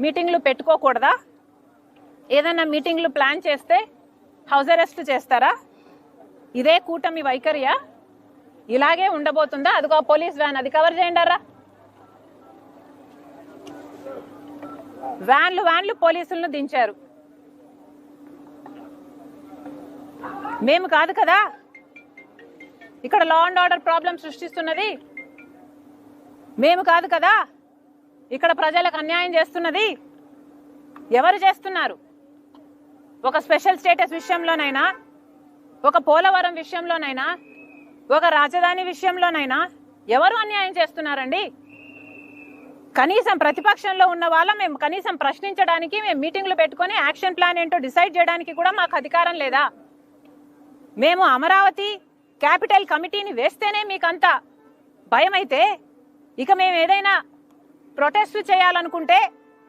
మీటింగ్లు పెట్టుకోకూడదా? ఏదైనా మీటింగ్లు ప్లాన్ చేస్తే హౌస్ అరెస్ట్ చేస్తారా? ఇదే కూటమి వైఖరియా? ఇలాగే ఉండబోతుందా? అదిగో పోలీస్ వ్యాన్, అది కవర్ చేయండారా. వ్యాన్లు పోలీసులను దించారు. మేము కాదు కదా ఇక్కడ లా అండ్ ఆర్డర్ ప్రాబ్లం సృష్టిస్తున్నది, మేము కాదు కదా ఇక్కడ ప్రజలకు అన్యాయం చేస్తున్నది. ఎవరు చేస్తున్నారు? ఒక స్పెషల్ స్టేటస్ విషయంలోనైనా, ఒక పోలవరం విషయంలోనైనా, ఒక రాజధాని విషయంలోనైనా ఎవరు అన్యాయం చేస్తున్నారండి? కనీసం ప్రతిపక్షంలో ఉన్న వాళ్ళ మేము కనీసం ప్రశ్నించడానికి, మేము మీటింగ్లు పెట్టుకొని యాక్షన్ ప్లాన్ ఏంటో డిసైడ్ చేయడానికి కూడా మాకు అధికారం లేదా? మేము అమరావతి క్యాపిటల్ కమిటీని వేస్తేనే మీకంతా భయం అయితే, ఇక మేము ఏదైనా ప్రొటెస్ట్ చేయాలనుకుంటే